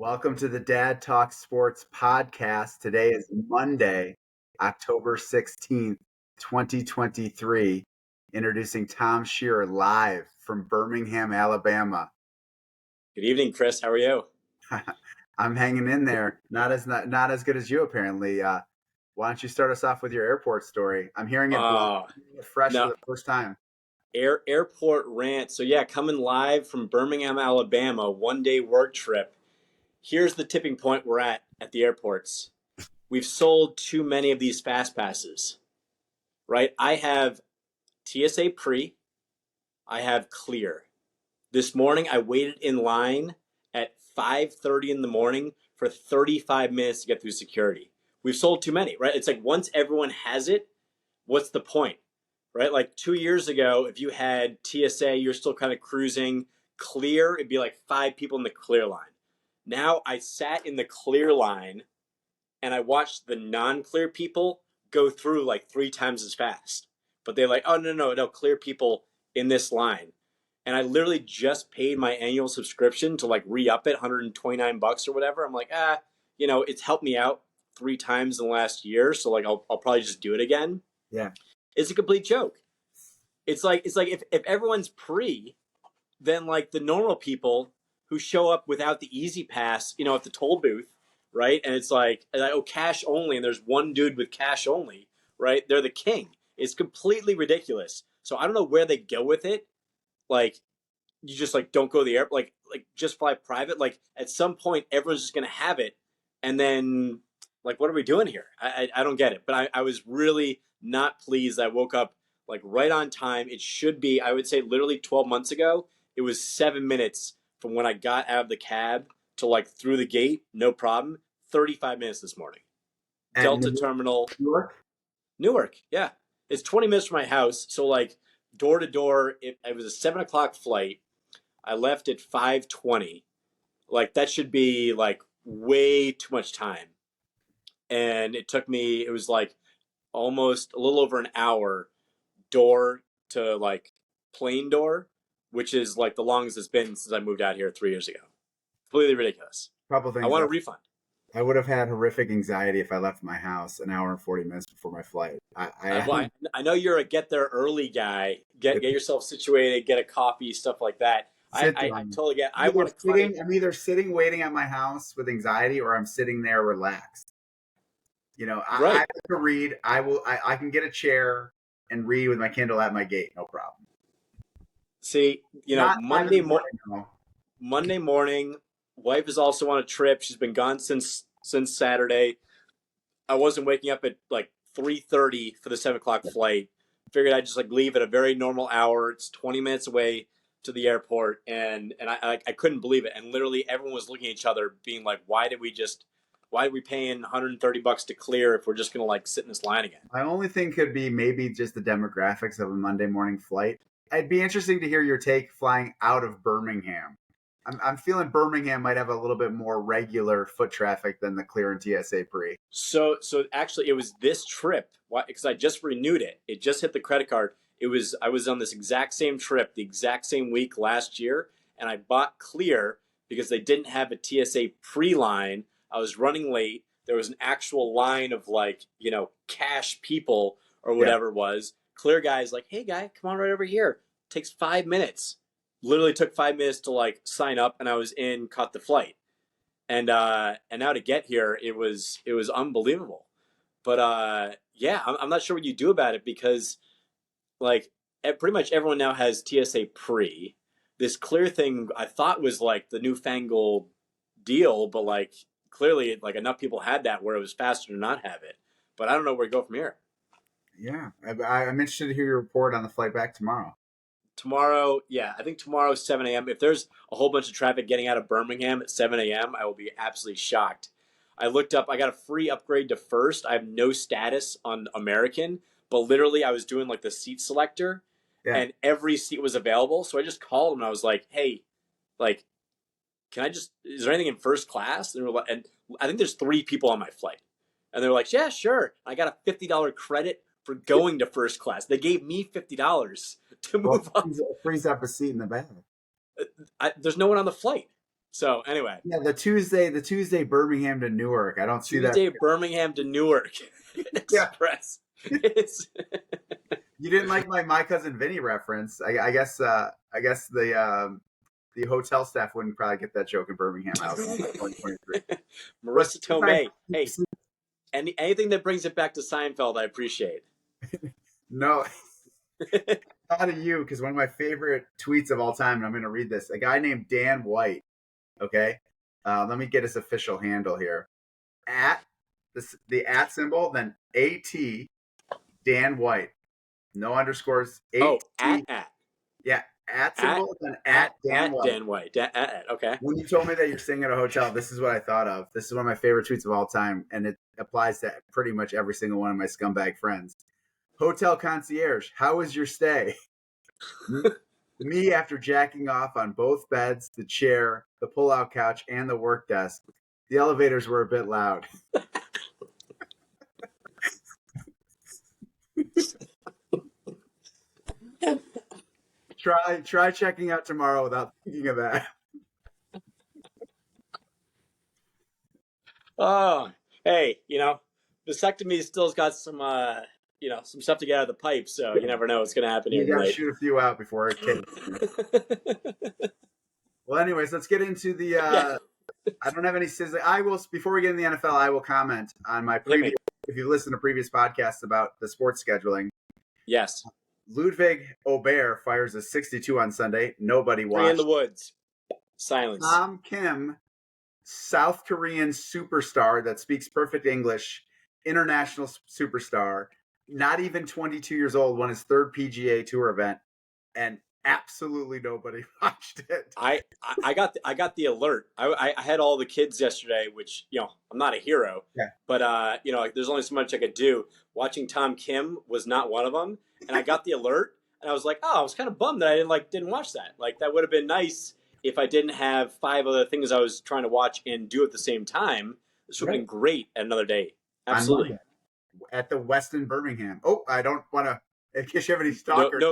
Welcome to the Dad Talk Sports podcast. Today is Monday, October 16th, 2023. Introducing Tom Shearer live from Birmingham, Alabama. Good evening, Chris. How are you? I'm hanging in there. Not as good as you, apparently. Why don't you start us off with your airport story? I'm hearing it fresh for the first time. Airport rant. So yeah, coming live from Birmingham, Alabama, 1-day work trip. Here's the tipping point we're at the airports. We've sold too many of these fast passes, right? I have TSA pre, I have clear. This morning I waited in line at 5:30 in the morning for 35 minutes to get through security. We've sold too many, right? It's like once everyone has it, what's the point? Right? Like 2 years ago, if you had TSA, you're still kind of cruising. Clear, it'd be like 5 people in the clear line. Now I sat in the clear line and I watched the non-clear people go through like 3 times as fast. But they're like, oh, no, clear people in this line. And I literally just paid my annual subscription to like re-up it, $129 or whatever. I'm like, it's helped me out 3 times in the last year. So like, I'll probably just do it again. Yeah. It's a complete joke. It's like if everyone's pre, then like the normal people who show up without the easy pass, at the toll booth, right? And it's like, oh, cash only, and there's one dude with cash only, right? They're the king. It's completely ridiculous. So I don't know where they go with it. Like, you just like don't go to the airport, like just fly private. Like at some point, everyone's just gonna have it, and then like, what are we doing here? I don't get it. But I was really not pleased. I woke up like right on time. It should be, I would say, literally 12 months ago. It was 7 minutes from when I got out of the cab to like through the gate, no problem. 35 minutes this morning. At Delta Terminal, Newark. Yeah, it's 20 minutes from my house. So like door to door, it was a 7 o'clock flight. I left at 5:20. Like that should be like way too much time. And it was like almost a little over an hour door to like plane door, which is like the longest it's been since I moved out here 3 years ago. Completely ridiculous. Couple things. I want a refund. I would have had horrific anxiety if I left my house an hour and 40 minutes before my flight. I know you're a get there early guy. Get yourself situated, get a coffee, stuff like that. I totally get. I'm either sitting waiting at my house with anxiety, or I'm sitting there relaxed. Right. I like to read. I can get a chair and read with my Kindle at my gate, no problem. See, Monday morning, wife is also on a trip. She's been gone since Saturday. I wasn't waking up at like 3:30 for the 7 o'clock flight. Figured I'd just like leave at a very normal hour. It's 20 minutes away to the airport, and I couldn't believe it. And literally everyone was looking at each other, being like, why are we paying $130 to clear if we're just gonna like sit in this line again? My only thing could be maybe just the demographics of a Monday morning flight. It'd be interesting to hear your take flying out of Birmingham. I'm feeling Birmingham might have a little bit more regular foot traffic than the clear and TSA pre. So actually, it was this trip because I just renewed it. It just hit the credit card. I was on this exact same trip, the exact same week last year, and I bought clear because they didn't have a TSA pre-line. I was running late. There was an actual line of like, cash people or whatever it was. Clear guy's like, hey guy, come on right over here. Takes 5 minutes. Literally took 5 minutes to like sign up, and I was in, caught the flight. And now to get here, it was unbelievable. But I'm not sure what you do about it, because like pretty much everyone now has TSA pre. This clear thing I thought was like the newfangled deal, but like clearly like enough people had that where it was faster to not have it. But I don't know where to go from here. Yeah, I'm interested to hear your report on the flight back tomorrow. Tomorrow, I think tomorrow is 7 a.m. If there's a whole bunch of traffic getting out of Birmingham at 7 a.m., I will be absolutely shocked. I looked up, I got a free upgrade to first. I have no status on American, but literally I was doing like the seat selector, and every seat was available. So I just called them and I was like, hey, like, is there anything in first class? And I think there's 3 people on my flight. And they're like, yeah, sure. I got a $50 credit for going to first class. They gave me $50 to move up. Frees up a seat in the back. There's no one on the flight. So anyway, Yeah, the Tuesday Birmingham to Newark. I don't see that. Tuesday Birmingham to Newark Yeah, Express. It's you didn't like my cousin Vinny reference. I guess the hotel staff wouldn't probably get that joke in Birmingham, Alabama, 2023. But Marissa since I Tomei. Hey, anything that brings it back to Seinfeld, I appreciate. no, thought of you because one of my favorite tweets of all time, and I'm going to read this. A guy named Dan White. Okay, let me get his official handle here. At the at symbol, then AT Dan White. No underscores. Oh, AT. at Yeah, at at symbol, then at Dan White. Dan White. Okay. When you told me that you're staying at a hotel, this is what I thought of. This is one of my favorite tweets of all time, and it applies to pretty much every single one of my scumbag friends. Hotel concierge, how was your stay? Me after jacking off on both beds, the chair, the pull-out couch, and the work desk. The elevators were a bit loud. Try checking out tomorrow without thinking of that. Oh, hey, vasectomy still's got some, some stuff to get out of the pipe. So you never know what's going to happen here You got to tonight. shoot a few out before it kicks. Well, anyways, let's get into the. Yeah. I don't have any sizzling. I will before we get in the NFL. I will comment on my previous. If you listen to previous podcasts about the sports scheduling, Yes. Ludwig Aubert fires a 62 on Sunday. Nobody watched. Three in the woods. Silence. Tom Kim, South Korean superstar that speaks perfect English, international superstar, not even 22 years old, won his third PGA Tour event, and absolutely nobody watched it. I got the alert. I had all the kids yesterday, which I'm not a hero, but there's only so much I could do. Watching Tom Kim was not one of them, and I got the alert, and I was like, oh, I was kind of bummed that I didn't watch that. Like that would have been nice if I didn't have 5 other things I was trying to watch and do at the same time. This would have been great at another day. Absolutely. At the Westin Birmingham. Oh, I don't want to. In case you have any stalkers.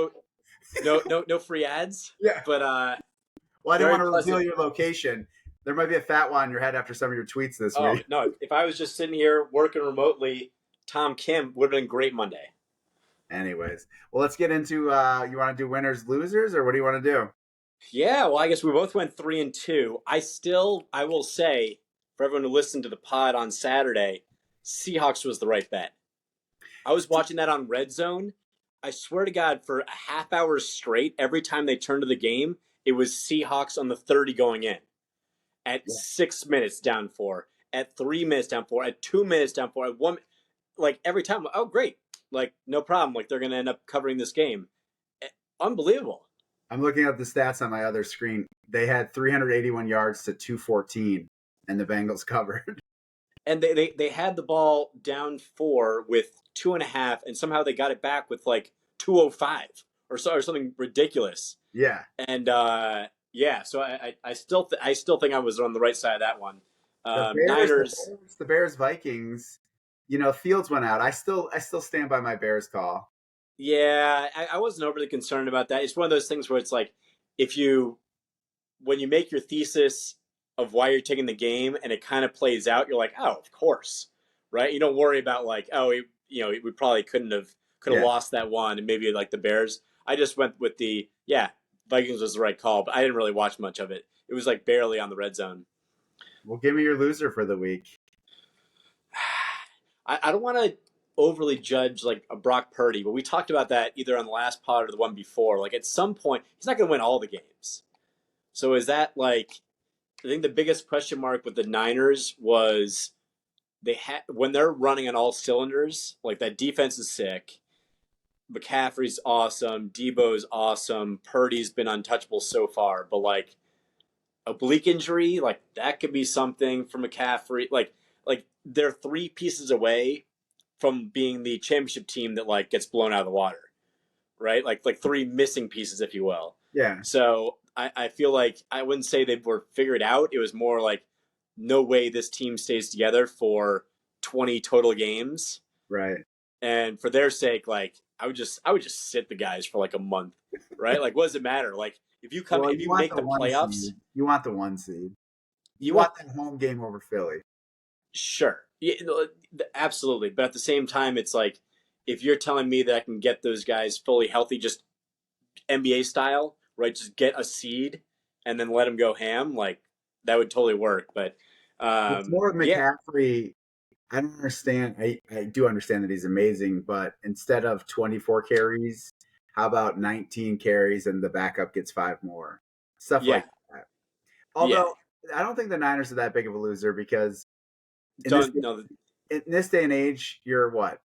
No free ads. Yeah. But well, I didn't want to reveal your location. There might be a fat one on your head after some of your tweets this week. No, if I was just sitting here working remotely, Tom Kim would have been great Monday. Anyways, well, let's get into. You want to do winners, losers, or what do you want to do? Yeah, well, I guess we both went 3-2. I will say, for everyone who listened to the pod on Saturday, Seahawks was the right bet. I was watching that on Red Zone. I swear to God, for a half hour straight, every time they turned to the game, it was Seahawks on the 30 going in. At 6 minutes down 4, at 3 minutes down 4, at 2 minutes down 4, at 1, like every time, oh, great. Like, no problem. Like, they're going to end up covering this game. Unbelievable. I'm looking at the stats on my other screen. They had 381 yards to 214, and the Bengals covered. And they had the ball down 4 with 2.5, and somehow they got it back with like 205 or something ridiculous. Yeah. And so I still think I was on the right side of that one. The Bears Vikings. Fields went out. I still stand by my Bears call. Yeah, I wasn't overly concerned about that. It's one of those things where it's like when you make your thesis of why you're taking the game and it kind of plays out, you're like, oh, of course, right? You don't worry about like, oh, we probably could have lost that one, and maybe like the Bears. I just went with Vikings was the right call, but I didn't really watch much of it. It was like barely on the Red Zone. Well, give me your loser for the week. I don't want to overly judge like a Brock Purdy, but we talked about that either on the last pod or the one before. Like at some point, he's not going to win all the games. So is that like? I think the biggest question mark with the Niners was when they're running on all cylinders. Like that defense is sick. McCaffrey's awesome. Debo's awesome. Purdy's been untouchable so far, but like oblique injury, like that could be something for McCaffrey. Like they're 3 pieces away from being the championship team that like gets blown out of the water, right? Like 3 missing pieces, if you will. Yeah. So I feel like I wouldn't say they were figured out. It was more like no way this team stays together for 20 total games. Right. And for their sake, like I would just sit the guys for like a month, right? Like what does it matter? Like if you make the playoffs, you want the 1 seed. You want that home game over Philly. Sure. Yeah, absolutely. But at the same time, it's like if you're telling me that I can get those guys fully healthy, just NBA style, right? Just get a seed and then let them go ham, like that would totally work. But It's more of yeah, McCaffrey. I don't understand. I do understand that he's amazing, but instead of 24 carries, how about 19 carries and the backup gets 5 more? Stuff yeah, like that. yeah. Although I don't think the Niners are that big of a loser because in this Don't know. in this day and age, you're what?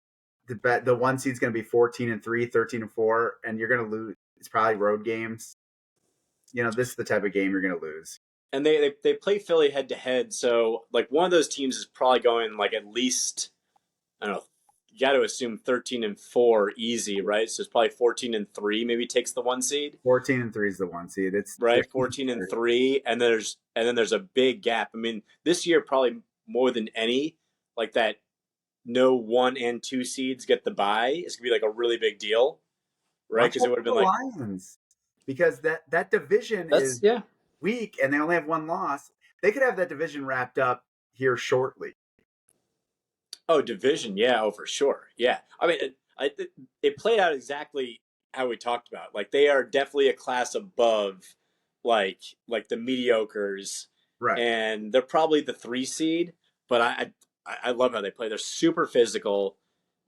The one seed's going to be 14-3, 13-4, and you're going to lose. It's probably road games. This is the type of game you're going to lose. And they play Philly head to head, so like one of those teams is probably going like at least I don't know. You got to assume 13-4 easy, right? So it's probably 14-3. Maybe takes the one seed. 14-3 is the one seed. It's Right, 14-3, and then there's a big gap. I mean, this year probably more than any, like that. No 1 and 2 seeds get the bye. It's gonna be like a really big deal, right? Watch Because out it would for have the been like Lions because that division that's is yeah. weak and they only have one loss. They could have that division wrapped up here shortly. Oh, division, yeah, oh for sure, yeah. I mean, it played out exactly how we talked about. Like they are definitely a class above, like the mediocres, Right. and they're probably the 3 seed. But I love how they play. They're super physical.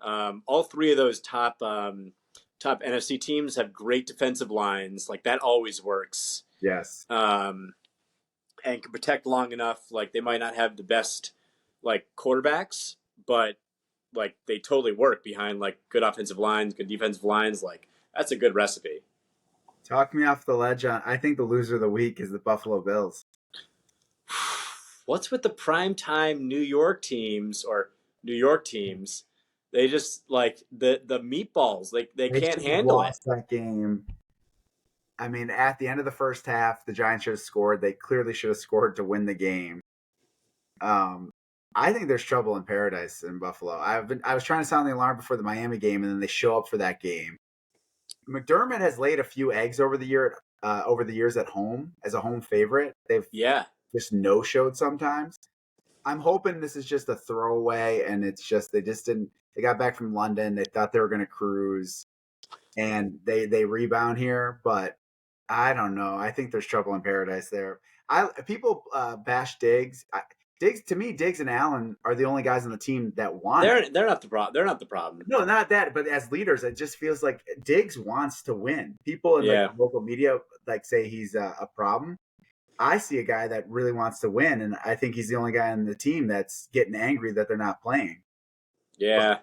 All three of those top NFC teams have great defensive lines. Like that always works. Yes. Um, and can protect long enough. Like they might not have the best like quarterbacks, but like they totally work behind like good offensive lines, good defensive lines. Like that's a good recipe. Talk me off the ledge on I think the loser of the week is the Buffalo Bills. What's with the primetime New York teams or New York teams? They just like the meatballs. Like they They can't should have handle it. lost that game. I mean, at the end of the first half, the Giants should have scored. They clearly should have scored to win the game. Um, I think there's trouble in paradise in Buffalo. I was trying to sound the alarm before the Miami game, and then they show up for that game. McDermott has laid a few eggs over the years at home as a home favorite. They've Yeah, just no showed sometimes. I'm hoping this is just a throwaway, and it's just they just didn't. They got back from London. They thought they were going to cruise, and they rebound here, but I don't know. I think there's trouble in paradise there. I people bash Diggs. Diggs to me, Diggs and Allen are the only guys on the team that want it. they're not the problem. They're not the problem. No, not that, but as leaders, it just feels like Diggs wants to win. People in like Yeah, local media like say he's a problem. I see a guy that really wants to win, and I think he's the only guy on the team that's getting angry that they're not playing. But yeah.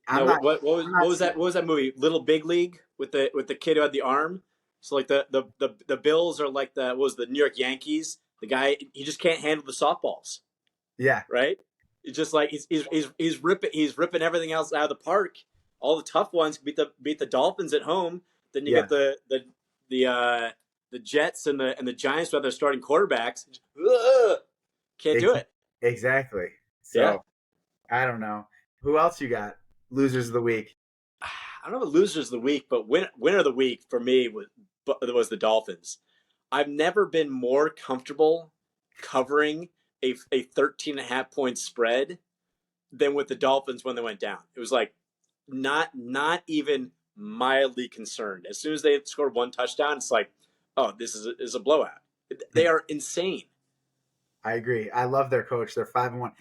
I'm No, not. what I'm not was seeing. that? What was that movie? Little Big League with the kid who had the arm. So like the Bills are like the what was the New York Yankees. The guy he just can't handle the softballs, Yeah, right? It's just like he's ripping everything else out of the park. All the tough ones beat the Dolphins at home. Then you yeah, get the the Jets and the Giants with their starting quarterbacks. Ugh, can't do ex- it. exactly. Yeah. So I don't know who else you got. Losers of the week. I don't know if losers of the week, but winner of the week for me was the Dolphins. I've never been more comfortable covering a 13 and a half point spread than with the Dolphins when they went down. It was like not even mildly concerned. As soon as they scored one touchdown, it's like, oh, this is a blowout. They are insane. I agree. I love their coach. They're 5-1.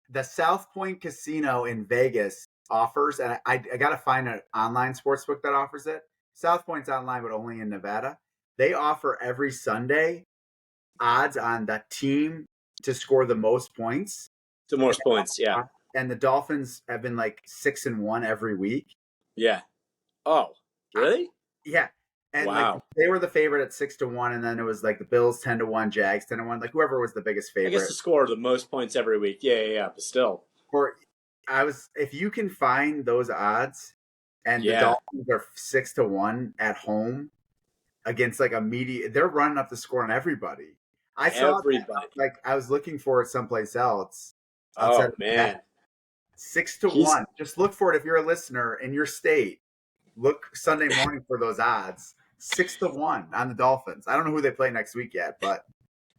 The South Point Casino in Vegas offers, and I got to find an online sports book that offers it. South Point's online, but only in Nevada. They offer every Sunday odds on the team to score the most points. The most points, yeah, And the Dolphins have been like 6-1 every week. yeah. Oh, really? Yeah. And like Wow. they were the favorite at 6-1, and then it was like the Bills 10-1, Jags 10-1, like whoever was the biggest I guess favorite. the score the most points every week. Yeah. But still, For if you can find those odds, and the yeah. Dolphins are 6-1 at home against like a media, they're running up the score on everybody. I saw that, Everybody. like I was looking for it someplace else outside Oh of that. man, Six to he's one. Just look for it if you're a listener in your state. Look Sunday morning for those odds. 6-1 on the Dolphins. I don't know who they play next week yet, but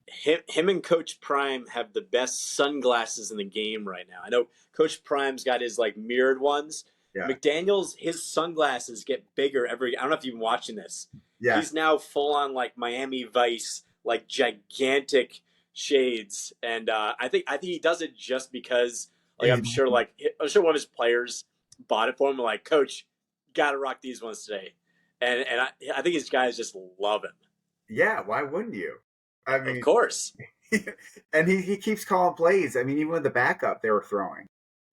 him and Coach Prime have the best sunglasses in the game right now. I know Coach Prime's got his like mirrored ones. Yeah. McDaniels, his sunglasses get bigger every. I don't know if you've been watching this. He's Yes. now full on like Miami Vice, like gigantic shades, and I think he does it just because like He's, I'm sure one of his players bought it for him. Like, Coach, got to rock these ones today, and I think his guys just love him. yeah. Why wouldn't you? I Of mean, course, and he keeps calling plays. I mean, even with the backup they were throwing,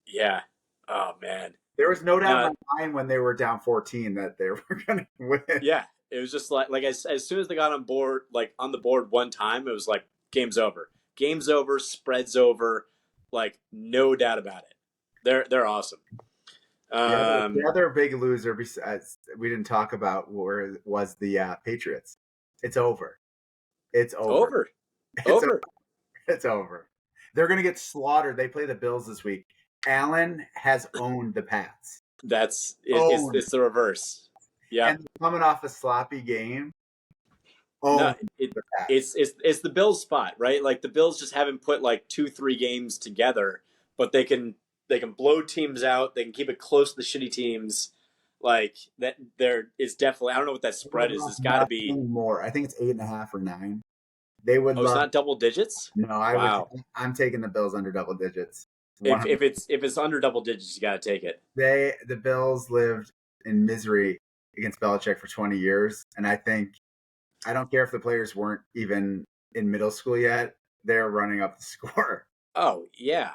yeah. Oh man, there was no doubt in no, my mind when they were down 14 that they were going to win. yeah. It was just like as soon as they got on board, like on the board one time, it was like game's over, game's over, spreads over, like no doubt about it. They're awesome. The Um, other big loser besides we didn't talk about was the Patriots. It's over. It's over. over, It's over. over. It's over. They're going to get slaughtered. They play the Bills this week. Allen has owned the Pats. That's Owned. it's the reverse. Yep. And coming off a sloppy game, owned No, it the Pats. it's the Bills spot, right? Like the Bills just haven't put like 2-3 games together, but they can blow teams out. They can keep it close to the shitty teams. Like that, there is definitely. I don't know what that spread is. It's got to be. Nothing more. I think it's 8.5 or 9. They would Oh, it's love. not double digits. No, I would. Wow. I'm taking the Bills under double digits. If it's under double digits, you got to take it. The Bills lived in misery against Belichick for 20 years, and I don't care if the players weren't even in middle school yet. They're running up the score. Oh yeah.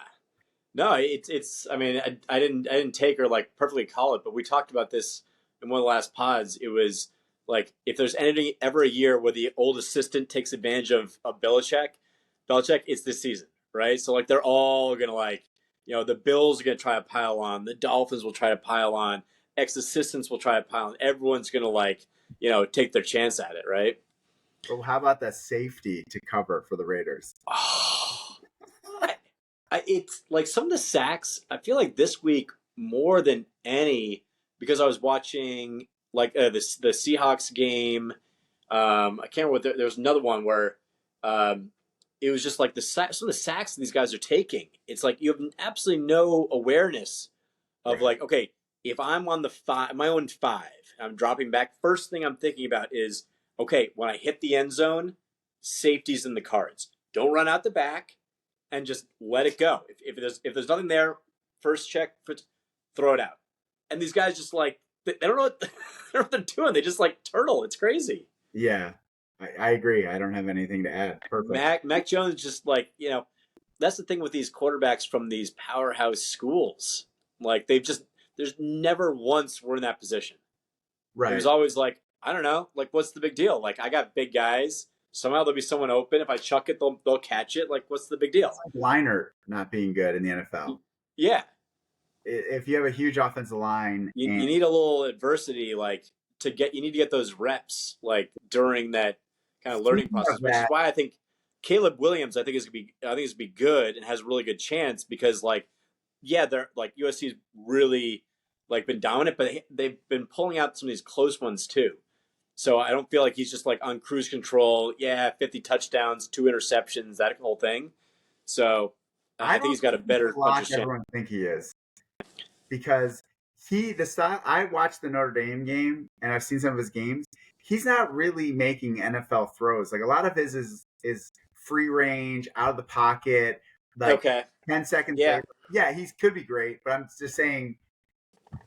No, it's. I mean, I didn't take her like perfectly call it, but we talked about this in one of the last pods. It was like if there's any ever a year where the old assistant takes advantage of Belichick, it's this season, right? So like they're all gonna like, the Bills are gonna try to pile on, the Dolphins will try to pile on, ex assistants will try to pile on. Everyone's gonna like, take their chance at it, right? But how about that safety to cover for the Raiders? Oh, it's like some of the sacks. I feel like this week more than any because I was watching like the Seahawks game. I can't remember what there was another one where it was just like some of the sacks these guys are taking. It's like you have absolutely no awareness of Right. like, okay, if I'm on my own 5, I'm dropping back. First thing I'm thinking about is, okay, when I hit the end zone, safety's in the cards. Don't run out the back and just let it go. If there's nothing there, first check, throw it out. And these guys just like they don't know what, they don't know what they're doing. They just like turtle. It's crazy. Yeah, I agree. I don't have anything to add. Perfect. Mac Jones just like that's the thing with these quarterbacks from these powerhouse schools. Like there's never once we're in that position. It Right. was always like, I don't know, like what's the big deal? Like I got big guys. Somehow there'll be someone open. If I chuck it, they'll catch it. Like what's the big deal? It's like Liner not being good in the NFL. Yeah, If you have a huge offensive line you and need a little adversity, like you need to get those reps, like during that kind of learning speaking process. of Which is that, why I think Caleb Williams, I think is gonna be good and has a really good chance because like, yeah, they're like USC's really like been dominant, but they've been pulling out some of these close ones too. So I don't feel like he's just like on cruise control. Yeah, 50 touchdowns, 2 interceptions, that whole thing. So I I think don't he's got a think he's better the lock puncher's chance. everyone think he is. Because the style I watched the Notre Dame game and I've seen some of his games. He's not really making NFL throws. Like a lot of his is free range, out of the pocket, like Okay. 10 seconds Yeah. later. Yeah, he could be great, but I'm just saying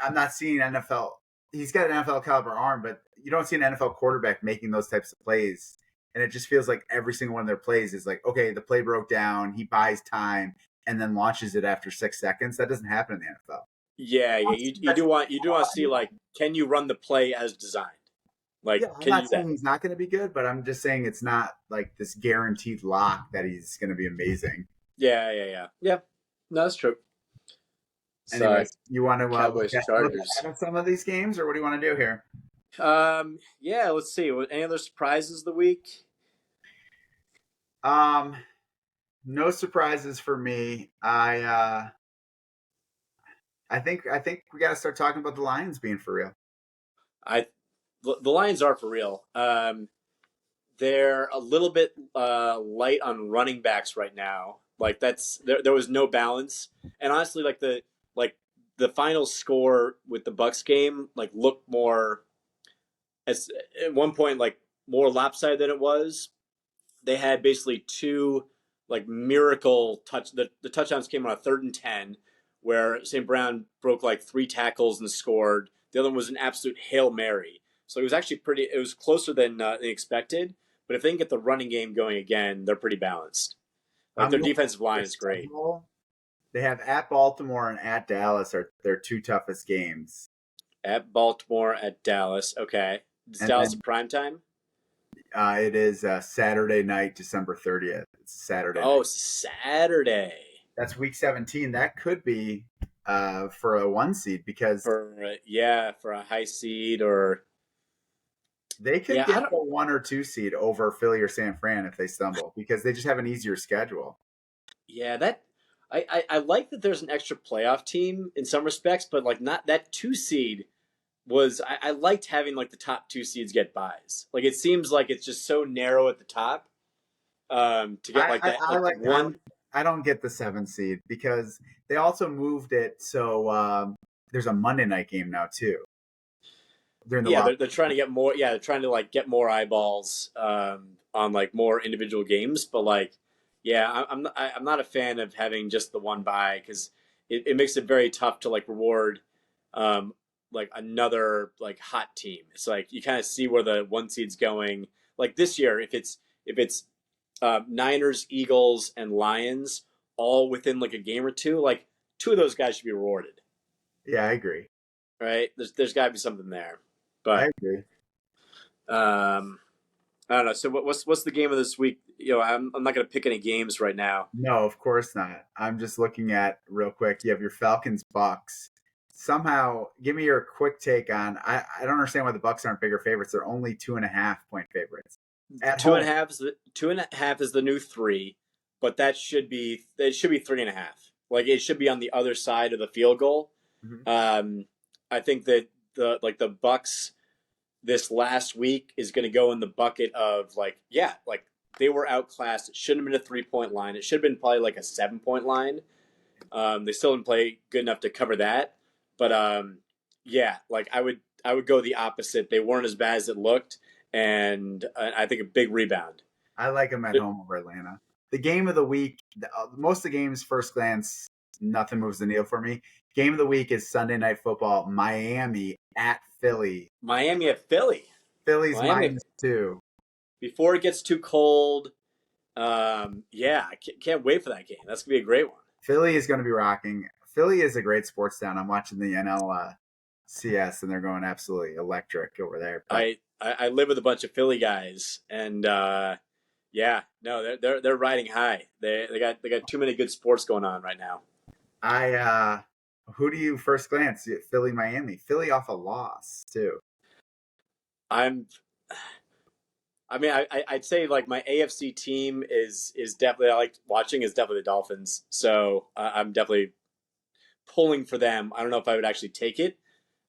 I'm not seeing NFL. He's got an NFL caliber arm, but you don't see an NFL quarterback making those types of plays. And it just feels like every single one of their plays is like, okay, the play broke down, he buys time, and then launches it after 6 seconds. That doesn't happen in the NFL. Yeah. You do want to see like, can you run the play as designed? Like, Yeah, I'm can you not do that? saying he's not going to be good, but I'm just saying it's not like this guaranteed lock that he's going to be amazing. Yeah. No, that's true. So Anyways, you want to Cowboys look Chargers. at some of these games, or what do you want to do here? Yeah. Let's see. Any other surprises of the week? Um, no surprises for me. I think we got to start talking about the Lions being for real. The Lions are for real. They're a little bit light on running backs right now. Like that's there was no balance, and honestly, like the final score with the Bucks game like looked more as at one point like more lopsided than it was. They had basically two like miracle touch. The touchdowns came on a 3rd and 10, where St. Brown broke like 3 tackles and scored. The other one was an absolute Hail Mary. So it was actually pretty. It was closer than expected. But if they can get the running game going again, they're pretty balanced. Like I'm their looking defensive at line their is great. schedule. They have at Baltimore and at Dallas are their two toughest games. At Baltimore, at Dallas. Okay, is And Dallas a then prime time? it is Saturday night, December 30th. It's Saturday Oh, night. Saturday That's week 17. That could be for a 1 seed because for a high seed or they could yeah. I get don't. the 1 or 2 seed over Philly or San Fran if they stumble because they just have an easier schedule. Yeah, that I like that there's an extra playoff team in some respects, but like not that 2 seed was I liked having like the top 2 seeds get buys. Like it seems like it's just so narrow at the top to get like that I like like one. I don't get the 7 seed because they also moved it so there's a Monday night game now too during the Yeah, wild. they're trying to get more. Yeah, they're trying to like get more eyeballs on like more individual games. But like, yeah, I'm not a fan of having just the one buy because it makes it very tough to like reward um, like another like hot team. It's like you kind of see where the 1 seed's going. Like this year, if it's Niners, Eagles, and Lions all within like a game or two, like two of those guys should be rewarded, Yeah, I agree. right? There's got to be something there, I but. agree. I don't know. So what's the game of this week? You know, I'm not going to pick any games right now. No, of course not. I'm just looking at real quick. You have your Falcons Bucks. Somehow, give me your quick take on. I don't understand why the Bucks aren't bigger favorites. They're only 2.5 point favorites at Two and a home. half is the 2.5 is the new 3, but it should be 3.5. Like it should be on the other side of the field goal. Mhm. I think that the Bucks this last week is going to go in the bucket of like they were outclassed. It shouldn't have been a 3 point line. It should have been probably like a 7 point line. They still didn't play good enough to cover that, but yeah, like I would go the opposite. They weren't as bad as it looked, and I think a big rebound. I like them at home over Atlanta. The game of the week, most of the games, first glance, nothing moves the needle for me. Game of the week is Sunday Night Football, Miami at Philly. Miami at Philly. Philly's Miami -2. before it gets too cold. Yeah, I can't wait for that game. That's gonna be a great one. Philly is going to be rocking. Philly is a great sports town. I'm watching the NL CS, and they're going absolutely electric over there. But I live with a bunch of Philly guys, and yeah, no, they're riding high. They got too many good sports going on right now. who do you first glance? Philly, Miami. Philly off a loss too. I'm. I mean, I'd say like my AFC team is definitely I like watching is definitely the Dolphins. So I'm definitely pulling for them. I don't know if I would actually take it.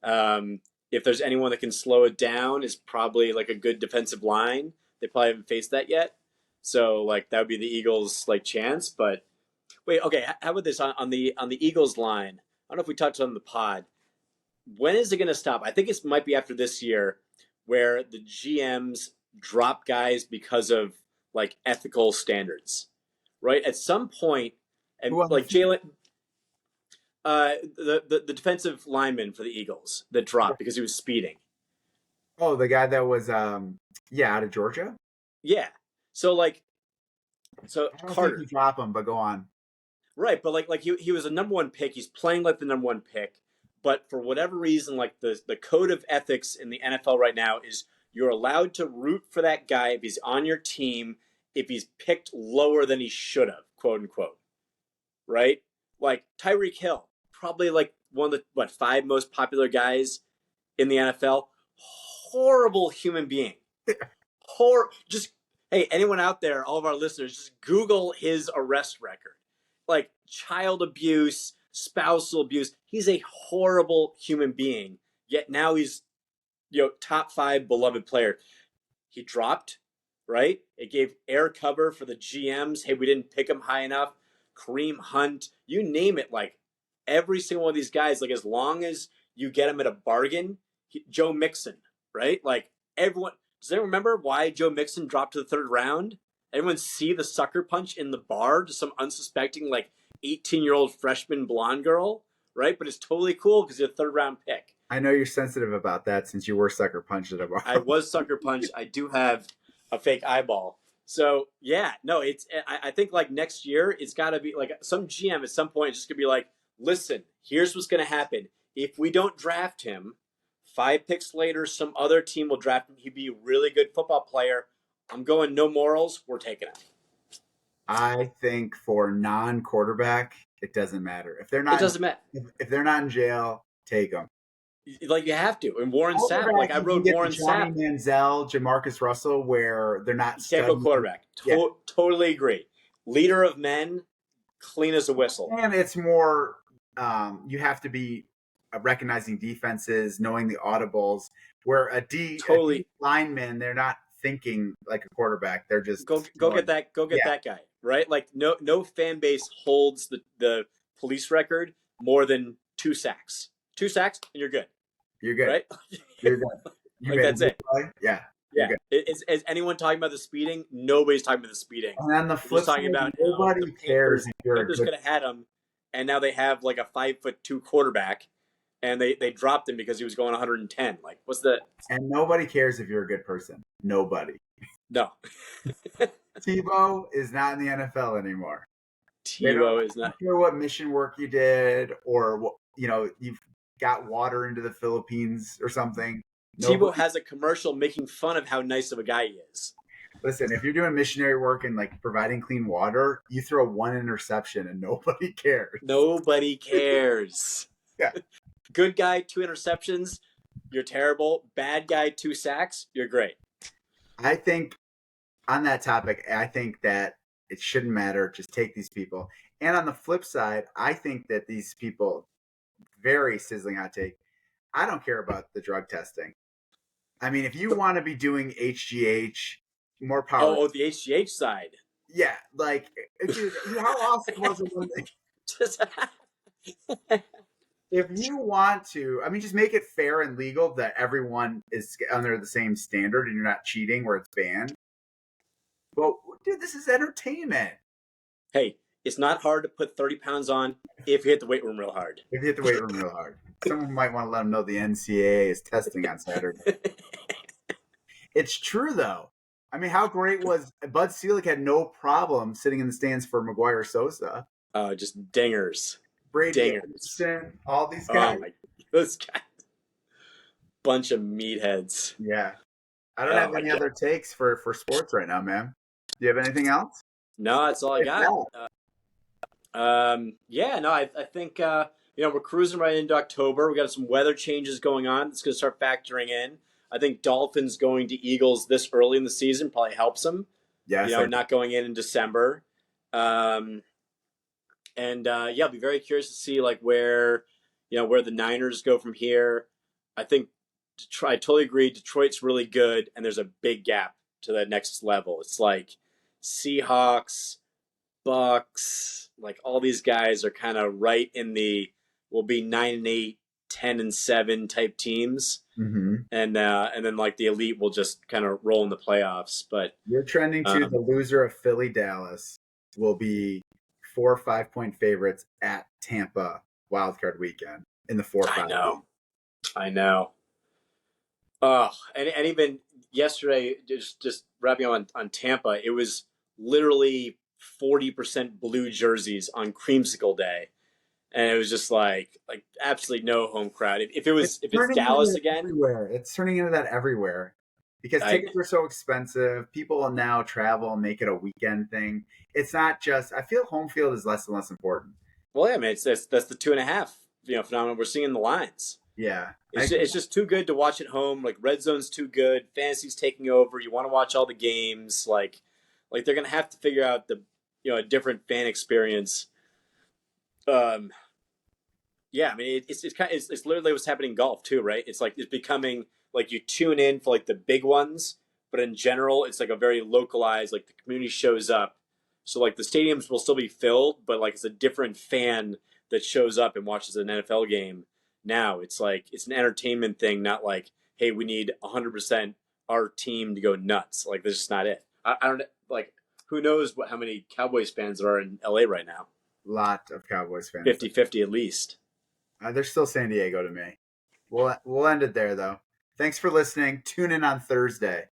If there's anyone that can slow it down, is probably like a good defensive line. They probably haven't faced that yet. So like that would be the Eagles' like chance. But wait, okay, how about this on the Eagles line? I don't know if we touched on the pod. When is it going to stop? I think it might be after this year, where the GMs drop guys because of like ethical standards, right? At some point, and Who on the like Jalen, the defensive lineman for the Eagles that dropped because he was speeding. Oh, the guy that was out of Georgia. Yeah. So like so I don't think you Carter, drop him, but go on. right? But like he was a number one pick. He's playing like the number one pick. But for whatever reason, like the code of ethics in the NFL right now is you're allowed to root for that guy if he's on your team if he's picked lower than he should have, quote unquote. Right? Like Tyreek Hill, probably like one of the 5 most popular guys in the NFL. Horrible human being. Just hey, anyone out there, all of our listeners, just Google his arrest record. Like child abuse, spousal abuse. He's a horrible human being. Yet now he's top 5 beloved player. He dropped, right? It gave air cover for the GMs. Hey, we didn't pick him high enough. Kareem Hunt, you name it. Like every single one of these guys, like as long as you get him at a bargain, Joe Mixon, right? Like everyone, does anyone remember why Joe Mixon dropped to the third round? Everyone see the sucker punch in the bar to some unsuspecting like 18-year-old freshman blonde girl, right? But it's totally cool because it's a third round pick. I know you're sensitive about that since you were sucker punched at a I bar. was sucker punched. I do have a fake eyeball. So yeah, no, it's. I think like next year it's got to be like some GM at some point is just gonna be like, listen, here's what's gonna happen. If we don't draft him, 5 picks later, some other team will draft him. He'd be a really good football player. I'm going no morals. We're taking him. I think for non-quarterback, it doesn't matter if they're It not doesn't matter. if they're not in jail, take them. Like you have to. And Warren Sapp, like Quarterback, I you can wrote get the Warren Johnny Sapp. Manziel, Jamarcus Russell, where they're not You can't go studying. quarterback. Yeah. Totally agree. Leader of men, clean as a whistle. And it's more, you have to be recognizing defenses, knowing the audibles. Where a D Totally. lineman, they're not thinking like a quarterback. They're just Go get that. Go get that guy. Right. Like no fan base holds the police record more than 2 sacks. 2 sacks and you're good. You're good. Right. You're good. You like that's it. Play? Yeah. Yeah. Is anyone talking about the speeding? Nobody's talking about the speeding. And on the flip side, nobody cares if you're Panthers could have had him, and now they have like a 5'2" quarterback, and they dropped him because he was going 110. Like, what's the? And nobody cares if you're a good person. Nobody. No. Tebow is not in the NFL anymore. Tebow is not. I don't care what mission work you did, or what you've got water into the Philippines or something. Tebow has a commercial making fun of how nice of a guy he is. Listen, if you're doing missionary work and like providing clean water, you throw 1 interception and nobody cares. Nobody cares. Yeah. Good guy, 2 interceptions, you're terrible. Bad guy, 2 sacks, you're great. I think on that topic, I think that it shouldn't matter. Just take these people. And on the flip side, I think that these people, very sizzling hot take, I don't care about the drug testing. I mean, if you want to be doing HGH, more power. Oh, the HGH side. Yeah, like, dude, how awesome was it when if you want to, I mean, just make it fair and legal that everyone is under the same standard and you're not cheating where it's banned. But, dude, this is entertainment. Hey, it's not hard to put 30 pounds on if you hit the weight room real hard. If you hit the weight room real hard. Someone might want to let them know the NCAA is testing on Saturday. It's true, though. I mean, how great was Bud Selig had no problem sitting in the stands for Maguire Sosa. Just dingers. Brady Anderson, all these guys. Oh, those guys. Bunch of meatheads. Yeah. I don't have any other takes for sports right now, man. Do you have anything else? No, that's all I got. I think we're cruising right into October. We got some weather changes going on. It's going to start factoring in. I think Dolphins going to Eagles this early in the season probably helps them. Yeah, not going in December. I'll be very curious to see like where the Niners go from here. I think I totally agree. Detroit's really good, and there's a big gap to the next level. It's like Seahawks, Bucks, like all these guys are kind of right in the will be 9-8, 10-7 type teams, and then like the elite will just kind of roll in the playoffs. But you're trending to the loser of Philly Dallas will be 4 or 5 point favorites at Tampa wildcard weekend in the 4-5. I know. Oh, and even yesterday, just wrapping up on Tampa, it was literally 40% blue jerseys on Creamsicle Day, and it was just like absolutely no home crowd. If it's Dallas again, it's turning into that everywhere because tickets are so expensive. People will now travel and make it a weekend thing. It's not just. I feel home field is less and less important. Well, yeah, I mean, that's the 2.5 phenomenon we're seeing in the lines. Yeah. It's just too good to watch at home. Like red zone's too good. Fantasy's taking over. You want to watch all the games. Like they're gonna have to figure out a different fan experience. I mean it's literally what's happening in golf too, right? It's like it's becoming like you tune in for like the big ones, but in general, it's like a very localized, like the community shows up. So like the stadiums will still be filled, but like it's a different fan that shows up and watches an NFL game. Now it's like it's an entertainment thing, not like, hey, we need 100% our team to go nuts. Like that's just not it. I don't like who knows how many Cowboys fans there are in LA right now. Lot of Cowboys fans. 50-50 at least. They're still San Diego to me. We'll end it there though. Thanks for listening. Tune in on Thursday.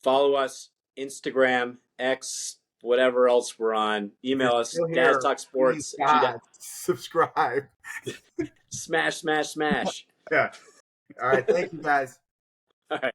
Follow us, Instagram, X, whatever else we're on. Email us, Please, dadstalksports. God, subscribe. Smash, smash, smash. Yeah. All right. Thank you guys. All right.